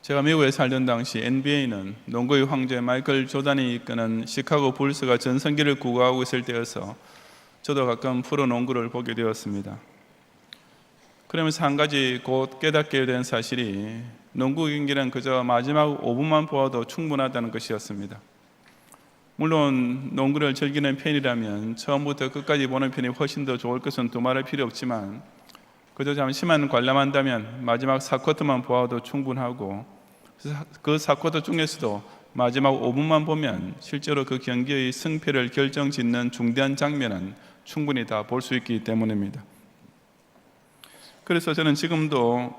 제가 미국에 살던 당시 NBA는 농구의 황제 마이클 조단이 이끄는 시카고 불스가 전성기를 구가하고 있을 때여서 저도 가끔 프로 농구를 보게 되었습니다. 그러면서 한 가지 곧 깨닫게 된 사실이 농구 경기는 그저 마지막 5분만 보아도 충분하다는 것이었습니다. 물론 농구를 즐기는 팬이라면 처음부터 끝까지 보는 편이 훨씬 더 좋을 것은 두말할 필요 없지만 그저 잠시만 관람한다면 마지막 4쿼터만 보아도 충분하고 그 4쿼터 중에서도 마지막 5분만 보면 실제로 그 경기의 승패를 결정짓는 중대한 장면은 충분히 다 볼 수 있기 때문입니다. 그래서 저는 지금도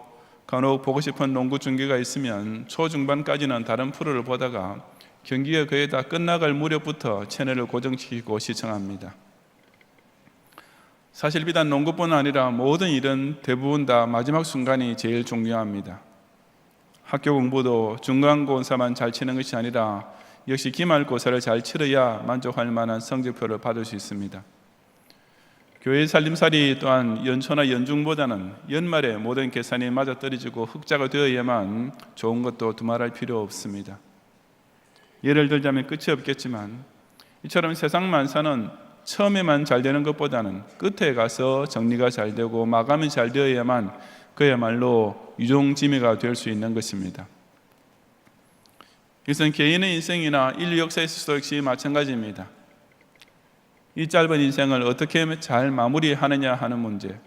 간혹 보고 싶은 농구 중계가 있으면 초중반까지는 다른 프로를 보다가 경기가 거의 다 끝나갈 무렵부터 채널을 고정시키고 시청합니다. 사실 비단 농구뿐 아니라 모든 일은 대부분 다 마지막 순간이 제일 중요합니다. 학교 공부도 중간고사만 잘 치는 것이 아니라 역시 기말고사를 잘 치러야 만족할 만한 성적표를 받을 수 있습니다. 교회 살림살이 또한 연초나 연중보다는 연말에 모든 계산이 맞아떨어지고 흑자가 되어야만 좋은 것도 두말할 필요 없습니다. 예를 들자면 끝이 없겠지만 이처럼 세상 만사는 처음에만 잘 되는 것보다는 끝에 가서 정리가 잘 되고 마감이 잘 되어야만 그야말로 유종지미가 될 수 있는 것입니다. 이것은 개인의 인생이나 인류 역사에 있어서 역시 마찬가지입니다. 이 짧은 인생을 어떻게 잘 마무리하느냐 하는 문제,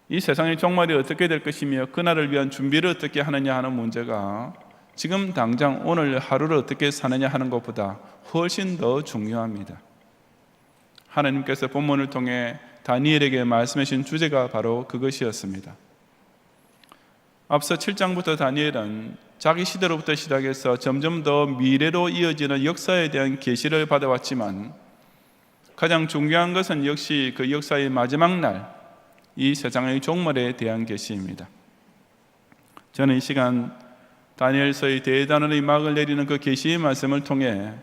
이 세상의 종말이 어떻게 될 것이며 그날을 위한 준비를 어떻게 하느냐 하는 문제가 지금 당장 오늘 하루를 어떻게 사느냐 하는 것보다 훨씬 더 중요합니다. 하나님께서 본문을 통해 다니엘에게 말씀하신 주제가 바로 그것이었습니다. 앞서 7장부터 다니엘은 자기 시대로부터 시작해서 점점 더 미래로 이어지는 역사에 대한 계시를 받아왔지만 가장 중요한 것은 역시 그 역사의 마지막 날, 이 세상의 종말에 대한 계시입니다. 저는 이 시간 다니엘서의 대단원의 막을 내리는 그 계시의 말씀을 통해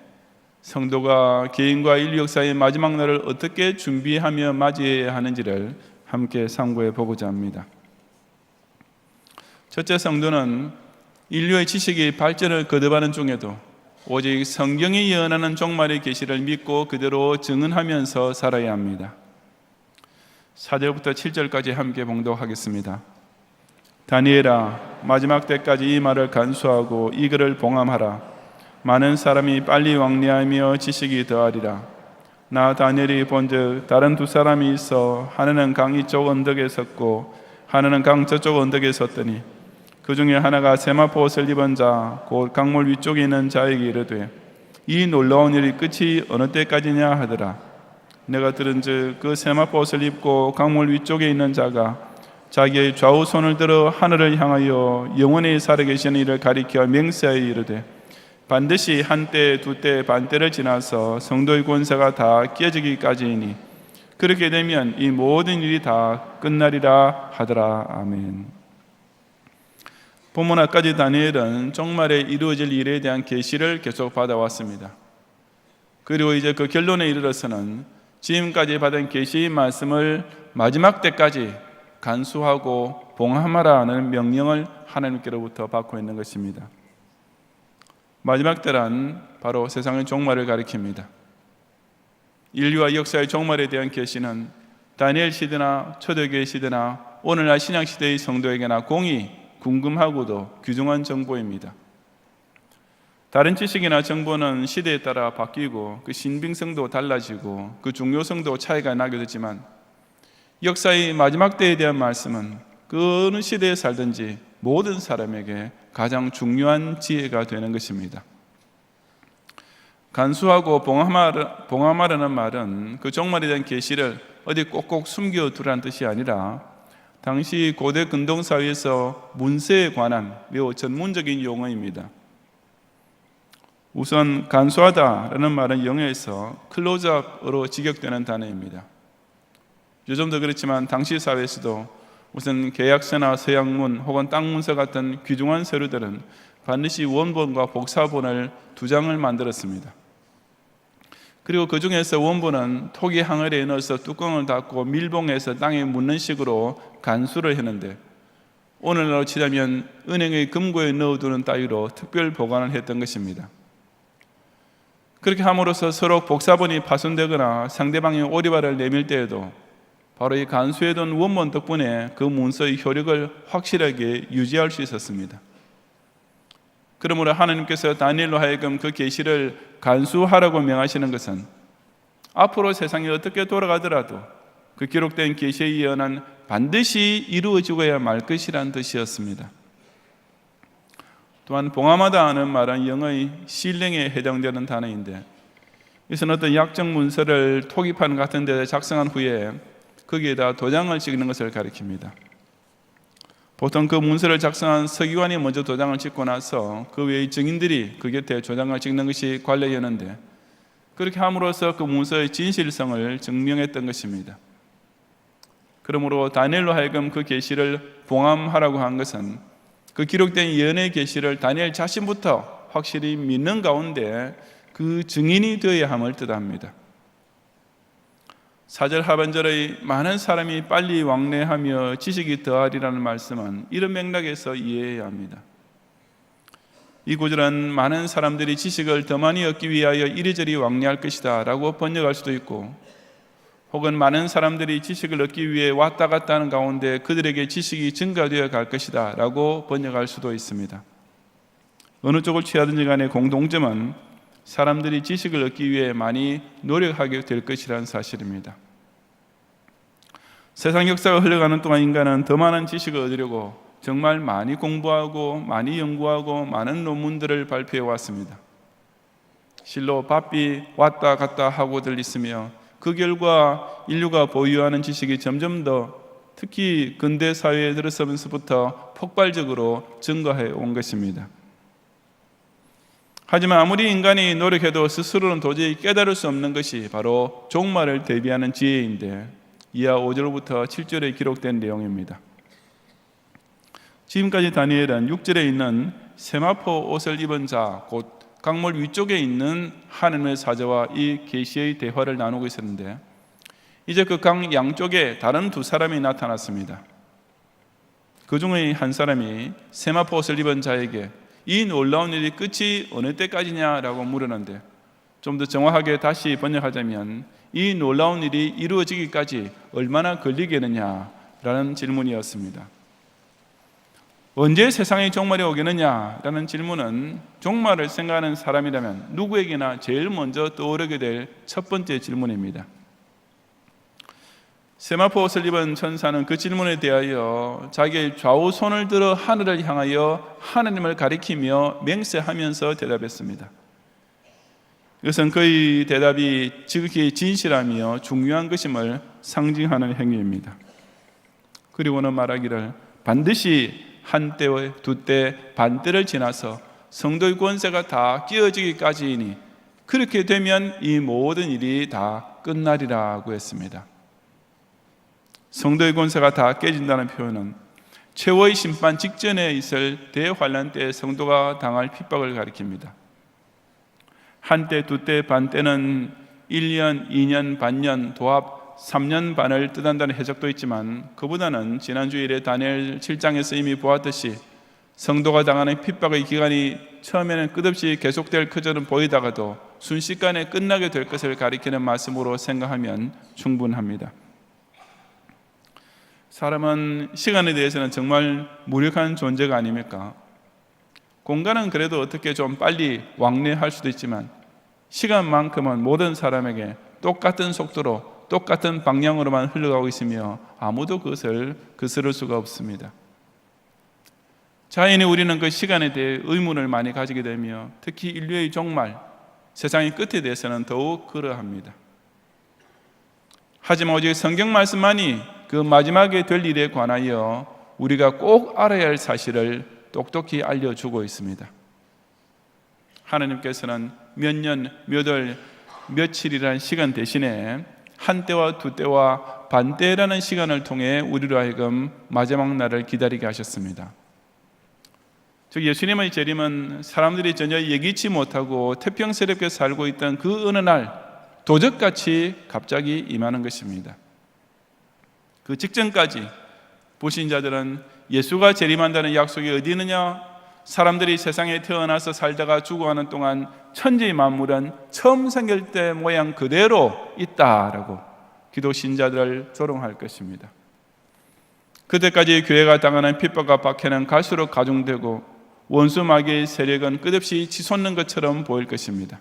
성도가 개인과 인류 역사의 마지막 날을 어떻게 준비하며 맞이해야 하는지를 함께 상고해 보고자 합니다. 첫째, 성도는 인류의 지식이 발전을 거듭하는 중에도 오직 성경이 예언하는 종말의 계시를 믿고 그대로 증언하면서 살아야 합니다. 4절부터 7절까지 함께 봉독하겠습니다. 다니엘아, 마지막 때까지 이 말을 간수하고 이 글을 봉함하라. 많은 사람이 빨리 왕래하며 지식이 더하리라. 나 다니엘이 본즉 다른 두 사람이 있어 하나는 강 이쪽 언덕에 섰고 하나는 강 저쪽 언덕에 섰더니 그 중에 하나가 세마포 옷을 입은 자 곧 강물 위쪽에 있는 자에게 이르되 이 놀라운 일이 끝이 어느 때까지냐 하더라. 내가 들은즉 그 세마포 옷을 입고 강물 위쪽에 있는 자가 자기의 좌우 손을 들어 하늘을 향하여 영원히 살아계시는 이를 가리켜 맹세하여 이르되 반드시 한때 두때 반때를 지나서 성도의 권세가 다 깨지기까지이니 그렇게 되면 이 모든 일이 다 끝나리라 하더라. 아멘. 본문 앞까지 다니엘은 종말에 이루어질 일에 대한 계시를 계속 받아왔습니다. 그리고 이제 그 결론에 이르러서는 지금까지 받은 계시의 말씀을 마지막 때까지 간수하고 봉함하라는 명령을 하나님께로부터 받고 있는 것입니다. 마지막 때란 바로 세상의 종말을 가리킵니다. 인류와 역사의 종말에 대한 계시는 다니엘 시대나 초대교회 시대나 오늘날 신약 시대의 성도에게나 공히 궁금하고도 귀중한 정보입니다. 다른 지식이나 정보는 시대에 따라 바뀌고 그 신빙성도 달라지고 그 중요성도 차이가 나게 되지만 역사의 마지막 때에 대한 말씀은 그 어느 시대에 살든지 모든 사람에게 가장 중요한 지혜가 되는 것입니다. 간수하고 봉함하라는 말은 그 종말에 대한 계시를 어디 꼭꼭 숨겨두라는 뜻이 아니라 당시 고대 근동사회에서 문세에 관한 매우 전문적인 용어입니다. 우선 간수하다라는 말은 영어에서 클로즈업으로 직역되는 단어입니다. 요즘도 그렇지만 당시 사회에서도 무슨 계약서나 서약문 혹은 땅문서 같은 귀중한 서류들은 반드시 원본과 복사본을 2장을 만들었습니다. 그리고 그 중에서 원본은 토기 항아리에 넣어서 뚜껑을 닫고 밀봉해서 땅에 묻는 식으로 간수를 했는데 오늘날로 치자면 은행의 금고에 넣어두는 따위로 특별 보관을 했던 것입니다. 그렇게 함으로써 서로 복사본이 파손되거나 상대방의 오리발을 내밀 때에도 바로 이 간수해둔 원본 덕분에 그 문서의 효력을 확실하게 유지할 수 있었습니다. 그러므로 하나님께서 다니엘로 하여금 그 계시를 간수하라고 명하시는 것은 앞으로 세상이 어떻게 돌아가더라도 그 기록된 계시의 예언은 반드시 이루어지고야 말 것이라는 뜻이었습니다. 또한 봉함하다는 말은 영어의 실링에 해당되는 단어인데, 이것은 어떤 약정 문서를 토기판 같은 데 작성한 후에 거기에다 도장을 찍는 것을 가리킵니다. 보통 그 문서를 작성한 서기관이 먼저 도장을 찍고 나서 그 외의 증인들이 그 곁에 도장을 찍는 것이 관례였는데, 그렇게 함으로써 그 문서의 진실성을 증명했던 것입니다. 그러므로 다니엘로 하여금 그 계시를 봉함하라고 한 것은 그 기록된 예언의 계시를 다니엘 자신부터 확실히 믿는 가운데 그 증인이 되어야 함을 뜻합니다. 4절 하반절의 많은 사람이 빨리 왕래하며 지식이 더하리라는 말씀은 이런 맥락에서 이해해야 합니다. 이 구절은 많은 사람들이 지식을 더 많이 얻기 위하여 이리저리 왕래할 것이다 라고 번역할 수도 있고, 혹은 많은 사람들이 지식을 얻기 위해 왔다 갔다 하는 가운데 그들에게 지식이 증가되어 갈 것이다 라고 번역할 수도 있습니다. 어느 쪽을 취하든지 간에 공통점은 사람들이 지식을 얻기 위해 많이 노력하게 될 것이라는 사실입니다. 세상 역사가 흘러가는 동안 인간은 더 많은 지식을 얻으려고 정말 많이 공부하고 많이 연구하고 많은 논문들을 발표해 왔습니다. 실로 바삐 왔다 갔다 하고들 있으며 그 결과 인류가 보유하는 지식이 점점 더 특히 근대 사회에 들어서면서부터 폭발적으로 증가해 온 것입니다. 하지만 아무리 인간이 노력해도 스스로는 도저히 깨달을 수 없는 것이 바로 종말을 대비하는 지혜인데, 이하 5절부터 7절에 기록된 내용입니다. 지금까지 다니엘은 6절에 있는 세마포 옷을 입은 자, 곧 강물 위쪽에 있는 하나님의 사자와 이 계시의 대화를 나누고 있었는데, 이제 그 강 양쪽에 다른 두 사람이 나타났습니다. 그 중에 한 사람이 세마포 옷을 입은 자에게 이 놀라운 일이 끝이 어느 때까지냐라고 물었는데, 좀 더 정확하게 다시 번역하자면 이 놀라운 일이 이루어지기까지 얼마나 걸리겠느냐라는 질문이었습니다. 언제 세상의 종말이 오겠느냐라는 질문은 종말을 생각하는 사람이라면 누구에게나 제일 먼저 떠오르게 될 첫 번째 질문입니다. 세마포 옷을 입은 천사는 그 질문에 대하여 자기의 좌우 손을 들어 하늘을 향하여 하나님을 가리키며 맹세하면서 대답했습니다. 이것은 그의 대답이 지극히 진실하며 중요한 것임을 상징하는 행위입니다. 그리고는 말하기를 반드시 한때, 두때, 반때를 지나서 성도의 권세가 다 깨어지기까지이니 그렇게 되면 이 모든 일이 다 끝나리라고 했습니다. 성도의 권세가 다 깨진다는 표현은 최후의 심판 직전에 있을 대환란 때 성도가 당할 핍박을 가리킵니다. 한때, 두때, 반때는 1년, 2년, 반년, 도합 3년 반을 뜻한다는 해석도 있지만, 그보다는 지난주일에 다니엘 7장에서 이미 보았듯이 성도가 당하는 핍박의 기간이 처음에는 끝없이 계속될 그저는 보이다가도 순식간에 끝나게 될 것을 가리키는 말씀으로 생각하면 충분합니다. 사람은 시간에 대해서는 정말 무력한 존재가 아닙니까? 공간은 그래도 어떻게 좀 빨리 왕래할 수도 있지만 시간만큼은 모든 사람에게 똑같은 속도로 똑같은 방향으로만 흘러가고 있으며 아무도 그것을 거스를 수가 없습니다. 자연히 우리는 그 시간에 대해 의문을 많이 가지게 되며 특히 인류의 종말, 세상의 끝에 대해서는 더욱 그러합니다. 하지만 오직 성경 말씀만이 그 마지막에 될 일에 관하여 우리가 꼭 알아야 할 사실을 똑똑히 알려주고 있습니다. 하나님께서는 몇 년, 몇 월, 며칠이라는 시간 대신에 한때와 두때와 반때라는 시간을 통해 우리로 하여금 마지막 날을 기다리게 하셨습니다. 즉 예수님의 재림은 사람들이 전혀 예기치 못하고 태평스럽게 살고 있던 그 어느 날 도적같이 갑자기 임하는 것입니다. 그 직전까지 불신자들은 예수가 재림한다는 약속이 어디 있느냐? 사람들이 세상에 태어나서 살다가 죽어가는 동안 천지 만물은 처음 생길 때 모양 그대로 있다라고 기독 신자들을 조롱할 것입니다. 그때까지 교회가 당하는 핍박과 박해는 갈수록 가중되고 원수 마귀의 세력은 끝없이 치솟는 것처럼 보일 것입니다.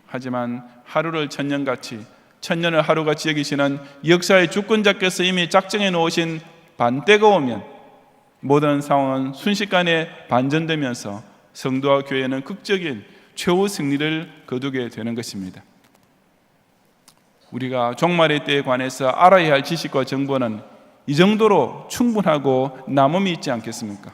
하지만 하루를 천년같이, 천년을 하루같이 여기시는 역사의 주권자께서 이미 작정해 놓으신 반때가 오면 모든 상황은 순식간에 반전되면서 성도와 교회는 극적인 최후 승리를 거두게 되는 것입니다. 우리가 종말의 때에 관해서 알아야 할 지식과 정보는 이 정도로 충분하고 남음이 있지 않겠습니까?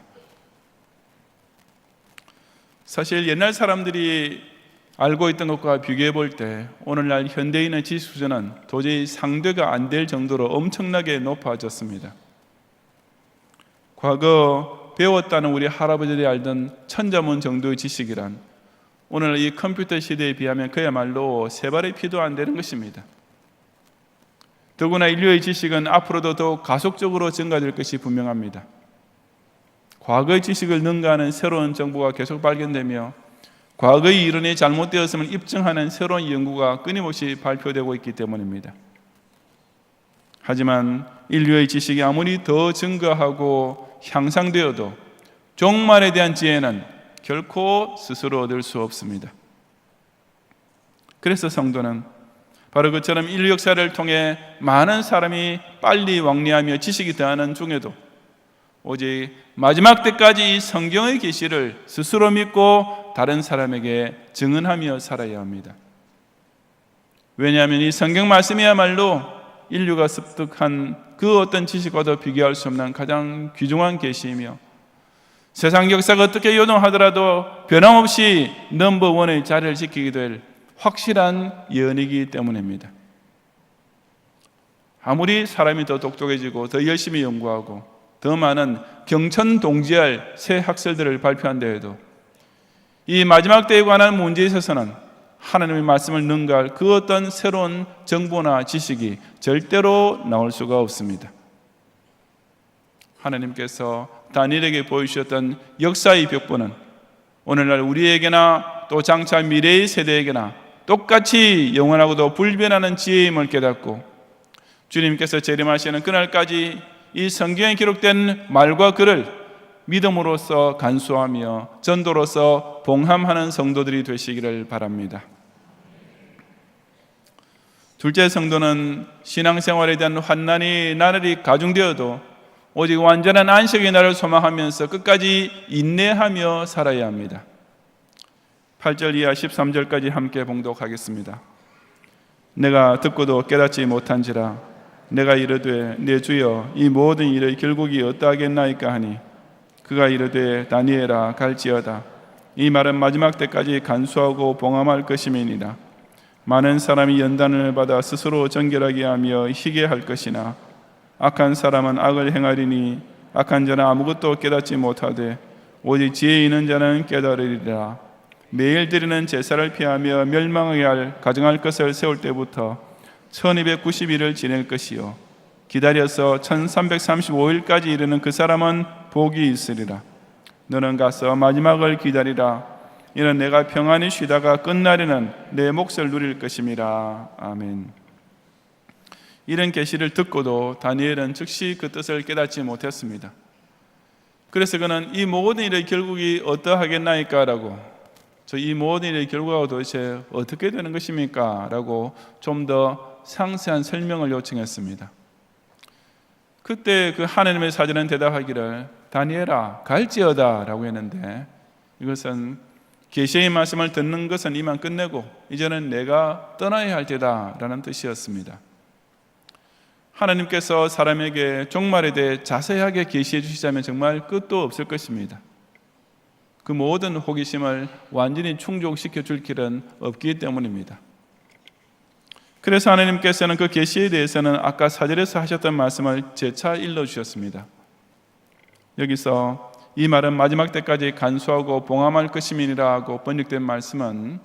사실 옛날 사람들이 알고 있던 것과 비교해 볼 때 오늘날 현대인의 지식 수준은 도저히 상대가 안 될 정도로 엄청나게 높아졌습니다. 과거 배웠다는 우리 할아버지들이 알던 천자문 정도의 지식이란 오늘 이 컴퓨터 시대에 비하면 그야말로 세 발의 피도 안 되는 것입니다. 더구나 인류의 지식은 앞으로도 더욱 가속적으로 증가될 것이 분명합니다. 과거의 지식을 능가하는 새로운 정보가 계속 발견되며 과거의 이론이 잘못되었음을 입증하는 새로운 연구가 끊임없이 발표되고 있기 때문입니다. 하지만 인류의 지식이 아무리 더 증가하고 향상되어도 종말에 대한 지혜는 결코 스스로 얻을 수 없습니다. 그래서 성도는 바로 그처럼 인류 역사를 통해 많은 사람이 빨리 왕래하며 지식이 더하는 중에도 오직 마지막 때까지 이 성경의 계시를 스스로 믿고 다른 사람에게 증언하며 살아야 합니다. 왜냐하면 이 성경 말씀이야말로 인류가 습득한 그 어떤 지식과도 비교할 수 없는 가장 귀중한 계시이며 세상 역사가 어떻게 요동하더라도 변함없이 넘버원의 자리를 지키게 될 확실한 예언이기 때문입니다. 아무리 사람이 더 똑똑해지고 더 열심히 연구하고 더 많은 경천동지할 새 학설들을 발표한다 해도 이 마지막 때에 관한 문제에 있어서는 하나님의 말씀을 능가할 그 어떤 새로운 정보나 지식이 절대로 나올 수가 없습니다. 하나님께서 다니엘에게 보여주셨던 역사의 벽보는 오늘날 우리에게나 또 장차 미래의 세대에게나 똑같이 영원하고도 불변하는 지혜임을 깨닫고 주님께서 재림하시는 그날까지 이 성경에 기록된 말과 글을 믿음으로써 간수하며 전도로서 봉함하는 성도들이 되시기를 바랍니다. 둘째, 성도는 신앙생활에 대한 환난이 나날이 가중되어도 오직 완전한 안식의 날을 소망하면서 끝까지 인내하며 살아야 합니다. 8절 이하 13절까지 함께 봉독하겠습니다. 내가 듣고도 깨닫지 못한지라 내가 이르되 내 주여 이 모든 일의 결국이 어떠하겠나이까 하니 그가 이르되 다니엘아 갈지어다 이 말은 마지막 때까지 간수하고 봉함할 것임이니라. 많은 사람이 연단을 받아 스스로 정결하게 하며 희게 할 것이나 악한 사람은 악을 행하리니 악한 자는 아무것도 깨닫지 못하되 오직 지혜 있는 자는 깨달으리라. 매일 드리는 제사를 피하며 멸망하게 할 가정할 것을 세울 때부터 1290일을 지낼 것이요 기다려서 1335일까지 이르는 그 사람은 복이 있으리라. 너는 가서 마지막을 기다리라. 이는 내가 평안히 쉬다가 끝날에는 내 몫을 누릴 것임이라. 아멘. 이런 계시를 듣고도 다니엘은 즉시 그 뜻을 깨닫지 못했습니다. 그래서 그는 이 모든 일의 결국이 어떠하겠나이까 라고 이 모든 일의 결과가 도대체 어떻게 되는 것입니까? 라고 좀 더 상세한 설명을 요청했습니다. 그때 그 하나님의 사자는 대답하기를 다니엘아 갈지어다 라고 했는데 이것은 계시의 말씀을 듣는 것은 이만 끝내고 이제는 내가 떠나야 할 때다 라는 뜻이었습니다. 하나님께서 사람에게 종말에 대해 자세하게 계시해 주시자면 정말 끝도 없을 것입니다. 그 모든 호기심을 완전히 충족시켜 줄 길은 없기 때문입니다. 그래서 하나님께서는 그 계시에 대해서는 아까 4절에서 하셨던 말씀을 재차 일러주셨습니다. 여기서 이 말은 마지막 때까지 간수하고 봉함할 것임이니라 하고 번역된 말씀은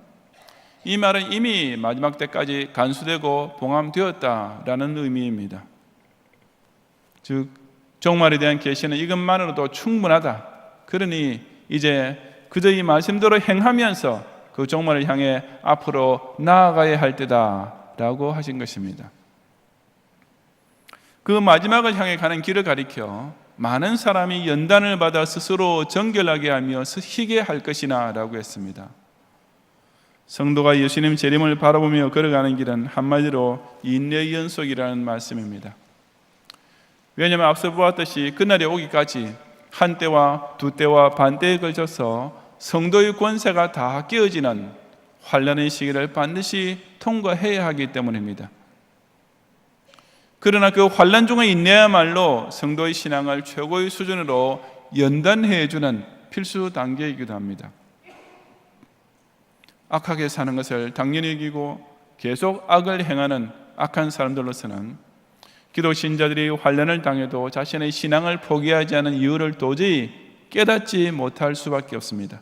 이 말은 이미 마지막 때까지 간수되고 봉함되었다라는 의미입니다. 즉 종말에 대한 계시는 이것만으로도 충분하다. 그러니 이제 그저 이 말씀대로 행하면서 그 종말을 향해 앞으로 나아가야 할 때다라고 하신 것입니다. 그 마지막을 향해 가는 길을 가리켜 많은 사람이 연단을 받아 스스로 정결하게 하며 희게 할 것이나 라고 했습니다. 성도가 예수님 재림을 바라보며 걸어가는 길은 한마디로 인내의 연속이라는 말씀입니다. 왜냐하면 앞서 보았듯이 그날이 오기까지 한 때와 두 때와 반 때에 걸쳐서 성도의 권세가 다 깨어지는 환난의 시기를 반드시 통과해야 하기 때문입니다. 그러나 그 환난 중에 인내야말로 성도의 신앙을 최고의 수준으로 연단해 주는 필수 단계이기도 합니다. 악하게 사는 것을 당연히 여기고 계속 악을 행하는 악한 사람들로서는 기독 신자들이 환난을 당해도 자신의 신앙을 포기하지 않은 이유를 도저히 깨닫지 못할 수밖에 없습니다.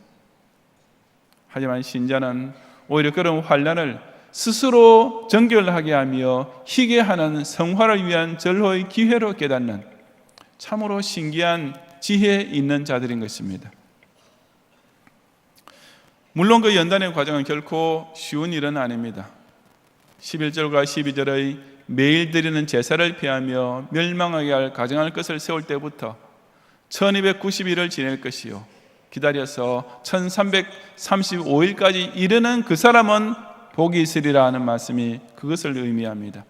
하지만 신자는 오히려 그런 환난을 스스로 정결하게 하며 희게 하는 성화를 위한 절호의 기회로 깨닫는 참으로 신기한 지혜 있는 자들인 것입니다. 물론 그 연단의 과정은 결코 쉬운 일은 아닙니다. 11절과 12절의 매일 드리는 제사를 피하며 멸망하게 할 가증할 것을 세울 때부터 1290일을 지낼 것이요 기다려서 1335일까지 이르는 그 사람은 복이 있으리라 하는 말씀이 그것을 의미합니다.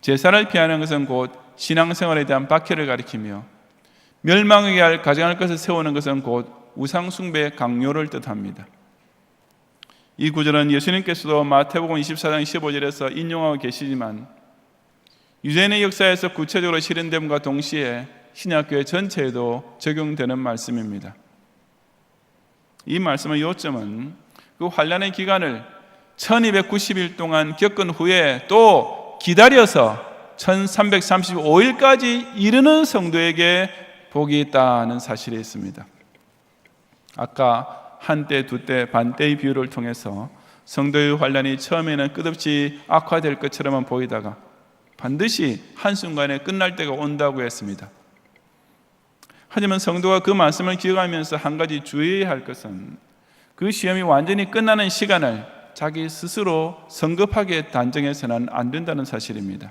제사를 피하는 것은 곧 신앙생활에 대한 박해를 가리키며 멸망하게 할 가증할 것을 세우는 것은 곧 우상숭배의 강요를 뜻합니다. 이 구절은 예수님께서도 마태복음 24장 15절에서 인용하고 계시지만 유대인의 역사에서 구체적으로 실현됨과 동시에 신약교회 전체에도 적용되는 말씀입니다. 이 말씀의 요점은 그 환난의 기간을 1290일 동안 겪은 후에 또 기다려서 1335일까지 이르는 성도에게 복이 있다는 사실에 있습니다. 아까 한때, 두때, 반때의 비유를 통해서 성도의 환난이 처음에는 끝없이 악화될 것처럼만 보이다가 반드시 한순간에 끝날 때가 온다고 했습니다. 하지만 성도가 그 말씀을 기억하면서 한 가지 주의해야 할 것은 그 시험이 완전히 끝나는 시간을 자기 스스로 성급하게 단정해서는 안 된다는 사실입니다.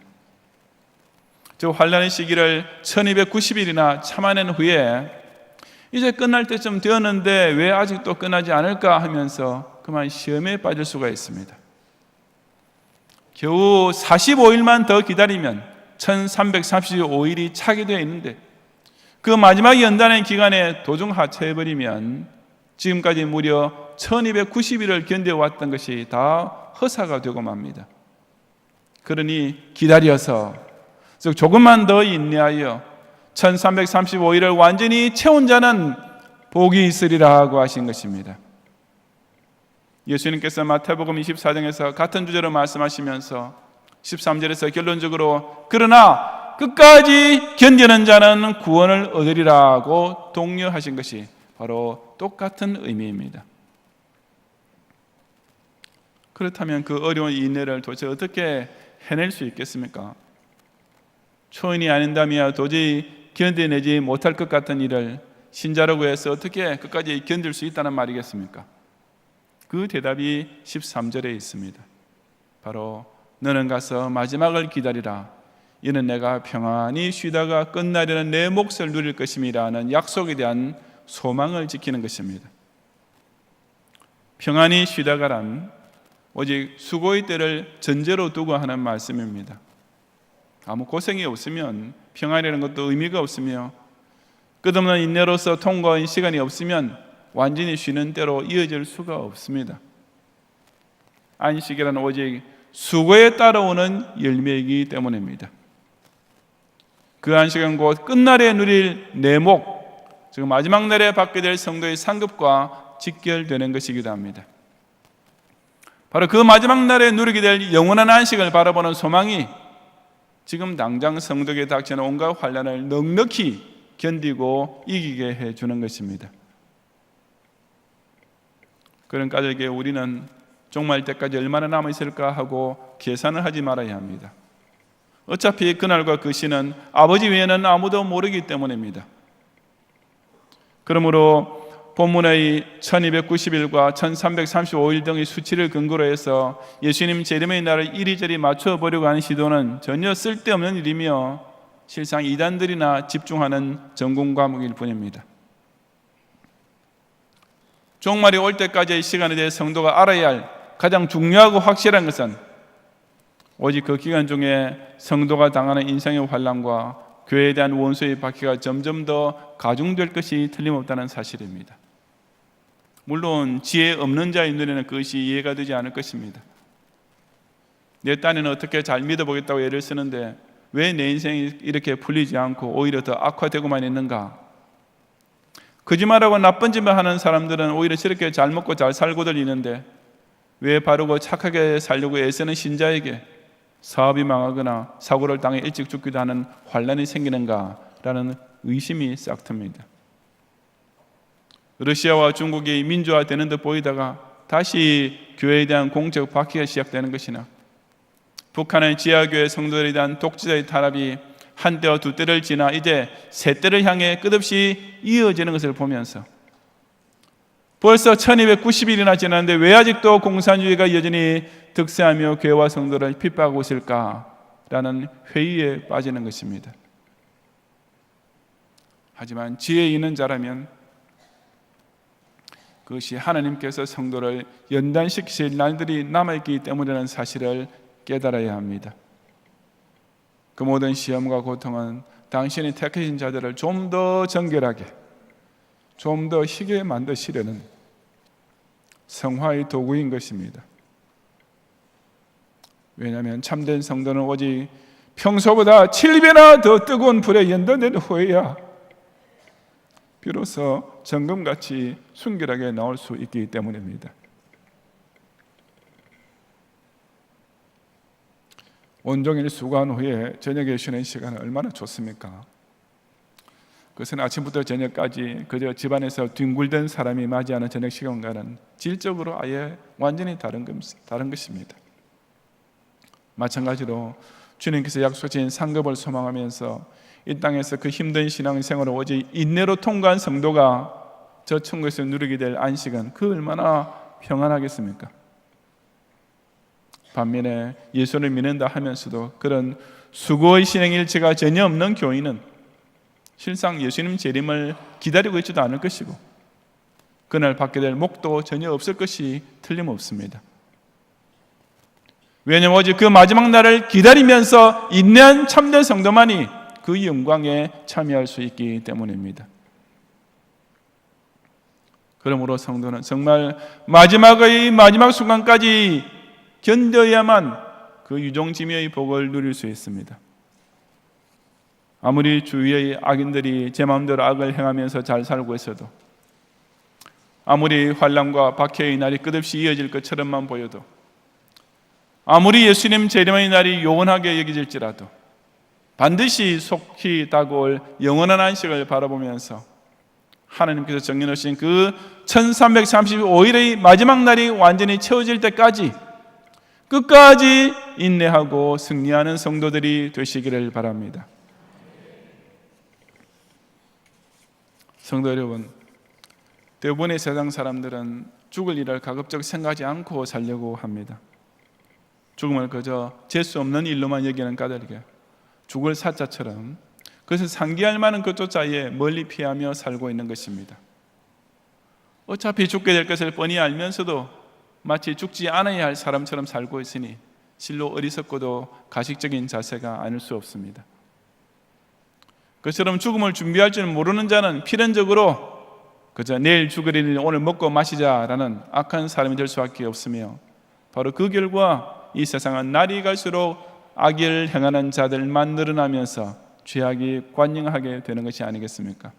저 환난의 시기를 1290일이나 참아낸 후에 이제 끝날 때쯤 되었는데 왜 아직도 끝나지 않을까 하면서 그만 시험에 빠질 수가 있습니다. 겨우 45일만 더 기다리면 1335일이 차게 되어 있는데 그 마지막 연단의 기간에 도중 하차해버리면 지금까지 무려 1290일을 견뎌왔던 것이 다 허사가 되고 맙니다. 그러니 기다려서 즉 조금만 더 인내하여 1335일을 완전히 채운 자는 복이 있으리라고 하신 것입니다. 예수님께서 마태복음 24장에서 같은 주제로 말씀하시면서 13절에서 결론적으로 그러나 끝까지 견디는 자는 구원을 얻으리라고 독려하신 것이 바로 똑같은 의미입니다. 그렇다면 그 어려운 인내를 도대체 어떻게 해낼 수 있겠습니까? 초인이 아닌다면 도저히 견뎌내지 못할 것 같은 일을 신자라고 해서 어떻게 끝까지 견딜 수 있다는 말이겠습니까? 그 대답이 13절에 있습니다. 바로 너는 가서 마지막을 기다리라. 이는 내가 평안히 쉬다가 끝나려는 내 몫을 누릴 것임이라는 약속에 대한 소망을 지키는 것입니다. 평안히 쉬다가란 오직 수고의 때를 전제로 두고 하는 말씀입니다. 아무 고생이 없으면 평안이라는 것도 의미가 없으며 끝없는 인내로서 통과한 시간이 없으면 완전히 쉬는 때로 이어질 수가 없습니다. 안식이란 오직 수고에 따라오는 열매이기 때문입니다. 그 안식은 곧 끝날에 누릴 내목, 즉 마지막 날에 받게 될 성도의 상급과 직결되는 것이기도 합니다. 바로 그 마지막 날에 누리게 될 영원한 안식을 바라보는 소망이 지금 당장 성도에게 닥치는 온갖 환난을 넉넉히 견디고 이기게 해주는 것입니다. 그런 까닭에 우리는 종말 때까지 얼마나 남아있을까 하고 계산을 하지 말아야 합니다. 어차피 그날과 그 시는 아버지 외에는 아무도 모르기 때문입니다. 그러므로 본문의 1290일과 1335일 등의 수치를 근거로 해서 예수님 재림의 날을 이리저리 맞춰보려고 하는 시도는 전혀 쓸데없는 일이며 실상 이단들이나 집중하는 전공 과목일 뿐입니다. 종말이 올 때까지의 시간에 대해 성도가 알아야 할 가장 중요하고 확실한 것은 오직 그 기간 중에 성도가 당하는 인생의 환난과 교회에 대한 원수의 박해가 점점 더 가중될 것이 틀림없다는 사실입니다. 물론 지혜 없는 자의 눈에는 그것이 이해가 되지 않을 것입니다. 내 딴에는 어떻게 잘 믿어보겠다고 애를 쓰는데 왜 내 인생이 이렇게 풀리지 않고 오히려 더 악화되고만 있는가? 거짓말하고 나쁜 짓을 하는 사람들은 오히려 저렇게 잘 먹고 잘 살고들 있는데 왜 바르고 착하게 살려고 애쓰는 신자에게 사업이 망하거나 사고를 당해 일찍 죽기도 하는 환난이 생기는가라는 의심이 싹 틉니다. 러시아와 중국이 민주화되는 듯 보이다가 다시 교회에 대한 공적 박해가 시작되는 것이나 북한의 지하교회 성도들에 대한 독재자의 탄압이 한때와 두 때를 지나 이제 세 때를 향해 끝없이 이어지는 것을 보면서 벌써 1290일이나 지났는데 왜 아직도 공산주의가 여전히 득세하며 교회와 성도를 핍박하고 있을까라는 회의에 빠지는 것입니다. 하지만 지혜 있는 자라면 그것이 하나님께서 성도를 연단시키실 날들이 남아있기 때문이라는 사실을 깨달아야 합니다. 그 모든 시험과 고통은 당신이 택하신 자들을 좀 더 정결하게, 좀 더 희게 만드시려는 성화의 도구인 것입니다. 왜냐하면 참된 성도는 오직 평소보다 7배나 더 뜨거운 불에 연단된 후에야 비로소 정금같이 순결하게 나올 수 있기 때문입니다. 온종일 수고한 후에 저녁에 쉬는 시간은 얼마나 좋습니까? 그것은 아침부터 저녁까지 그저 집안에서 뒹굴던 사람이 맞이하는 저녁 시간과는 질적으로 아예 완전히 다른 것입니다. 마찬가지로 주님께서 약속하신 상급을 소망하면서 이 땅에서 그 힘든 신앙생활을 오직 인내로 통과한 성도가 저 천국에서 누리게 될 안식은 그 얼마나 평안하겠습니까? 반면에 예수를 믿는다 하면서도 그런 수고의 신앙일치가 전혀 없는 교인은 실상 예수님 재림을 기다리고 있지도 않을 것이고 그날 받게 될 목도 전혀 없을 것이 틀림없습니다. 왜냐하면 오직 그 마지막 날을 기다리면서 인내한 참된 성도만이 그 영광에 참여할 수 있기 때문입니다. 그러므로 성도는 정말 마지막의 마지막 순간까지 견뎌야만 그 유종지미의 복을 누릴 수 있습니다. 아무리 주위의 악인들이 제 마음대로 악을 행하면서 잘 살고 있어도, 아무리 환난과 박해의 날이 끝없이 이어질 것처럼만 보여도, 아무리 예수님 재림의 날이 요원하게 여겨질지라도 반드시 속히 다가올 영원한 안식을 바라보면서 하나님께서 정해놓으신 그 1335일의 마지막 날이 완전히 채워질 때까지 끝까지 인내하고 승리하는 성도들이 되시기를 바랍니다. 성도 여러분, 대부분의 세상 사람들은 죽을 일을 가급적 생각하지 않고 살려고 합니다. 죽음을 그저 재수 없는 일로만 여기는 까닭에 죽을 사자처럼 그것을 상기할 만한 것조차에 멀리 피하며 살고 있는 것입니다. 어차피 죽게 될 것을 뻔히 알면서도 마치 죽지 않아야 할 사람처럼 살고 있으니 실로 어리석고도 가식적인 자세가 아닐 수 없습니다. 그처럼 죽음을 준비할 줄 모르는 자는 필연적으로 그저 내일 죽으리니 오늘 먹고 마시자라는 악한 사람이 될 수밖에 없으며 바로 그 결과 이 세상은 날이 갈수록 악을 행하는 자들만 늘어나면서 죄악이 관영하게 되는 것이 아니겠습니까?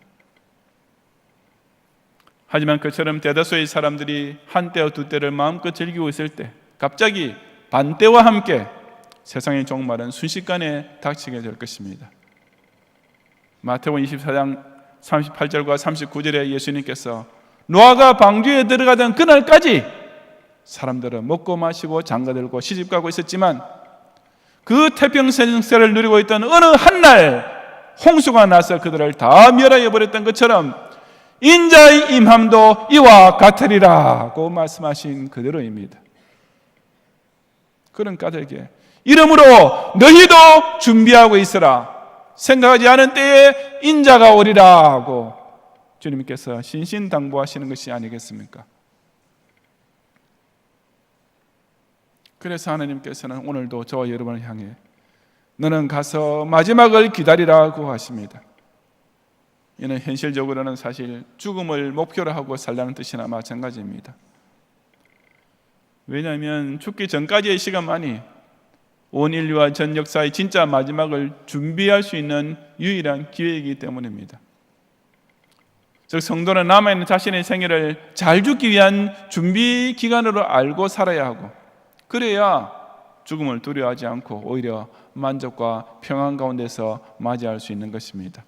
하지만 그처럼 대다수의 사람들이 한때와 두때를 마음껏 즐기고 있을 때 갑자기 반때와 함께 세상의 종말은 순식간에 닥치게 될 것입니다. 마태복음 24장 38절과 39절에 예수님께서 노아가 방주에 들어가던 그날까지 사람들은 먹고 마시고 장가들고 시집가고 있었지만 그 태평생사를 누리고 있던 어느 한날 홍수가 나서 그들을 다 멸하여 버렸던 것처럼 인자의 임함도 이와 같으리라고 말씀하신 그대로입니다. 그런 까닭에 이러므로 너희도 준비하고 있으라. 생각하지 않은 때에 인자가 오리라 하고 주님께서 신신당부하시는 것이 아니겠습니까? 그래서 하나님께서는 오늘도 저와 여러분을 향해 너는 가서 마지막을 기다리라고 하십니다. 이는 현실적으로는 사실 죽음을 목표로 하고 살라는 뜻이나 마찬가지입니다. 왜냐하면 죽기 전까지의 시간만이 온 인류와 전 역사의 진짜 마지막을 준비할 수 있는 유일한 기회이기 때문입니다. 즉 성도는 남아있는 자신의 생애를 잘 죽기 위한 준비 기간으로 알고 살아야 하고, 그래야 죽음을 두려워하지 않고 오히려 만족과 평안 가운데서 맞이할 수 있는 것입니다.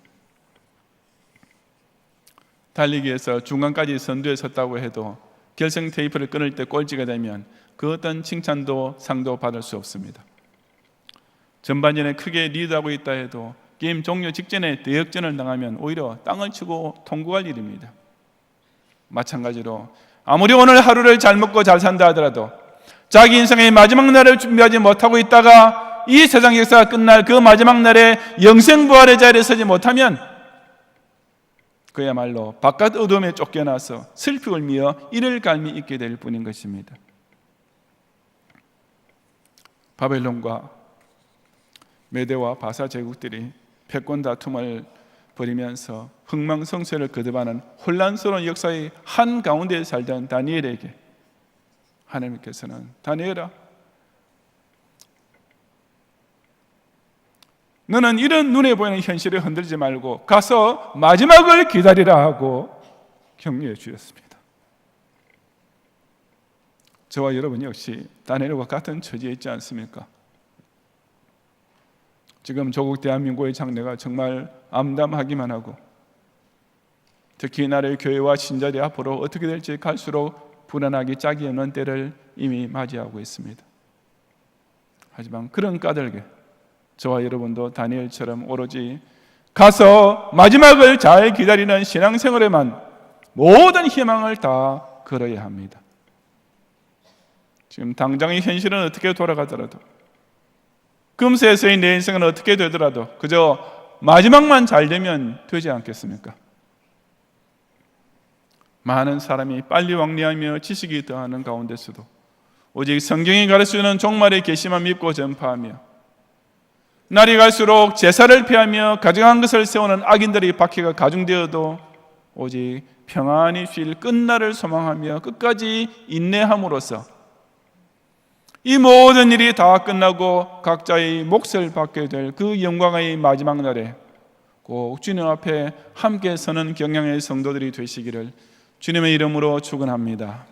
달리기에서 중간까지 선두에 섰다고 해도 결승 테이프를 끊을 때 꼴찌가 되면 그 어떤 칭찬도 상도 받을 수 없습니다. 전반전에 크게 리드하고 있다 해도 게임 종료 직전에 대역전을 당하면 오히려 땅을 치고 통곡할 일입니다. 마찬가지로 아무리 오늘 하루를 잘 먹고 잘 산다 하더라도 자기 인생의 마지막 날을 준비하지 못하고 있다가 이 세상 역사가 끝날 그 마지막 날에 영생부활의 자리에 서지 못하면 그야말로 바깥 어둠에 쫓겨나서 슬피 울며 이를 갈미 있게 될 뿐인 것입니다. 바벨론과 메대와 바사 제국들이 패권 다툼을 벌이면서 흥망성쇠를 거듭하는 혼란스러운 역사의 한가운데 살던 다니엘에게 하나님께서는 다니엘아, 너는 이런 눈에 보이는 현실에 흔들리지 말고 가서 마지막을 기다리라 하고 격려해 주셨습니다. 저와 여러분 역시 다니엘과 같은 처지에 있지 않습니까? 지금 조국 대한민국의 장래가 정말 암담하기만 하고, 특히 나라의 교회와 신자들이 앞으로 어떻게 될지 갈수록 불안하기 짝이 없는 때를 이미 맞이하고 있습니다. 하지만 그런 까닭에 저와 여러분도 다니엘처럼 오로지 가서 마지막을 잘 기다리는 신앙생활에만 모든 희망을 다 걸어야 합니다. 지금 당장의 현실은 어떻게 돌아가더라도, 금세에서의 내 인생은 어떻게 되더라도 그저 마지막만 잘 되면 되지 않겠습니까? 많은 사람이 빨리 왕래하며 지식이 더하는 가운데서도 오직 성경이 가르치는 종말의 계시만 믿고 전파하며, 날이 갈수록 제사를 피하며 가증한 것을 세우는 악인들의 박해가 가중되어도 오직 평안히 쉴 끝날을 소망하며 끝까지 인내함으로써 이 모든 일이 다 끝나고 각자의 몫을 받게 될 그 영광의 마지막 날에 꼭 주님 앞에 함께 서는 경양의 성도들이 되시기를 주님의 이름으로 축원합니다.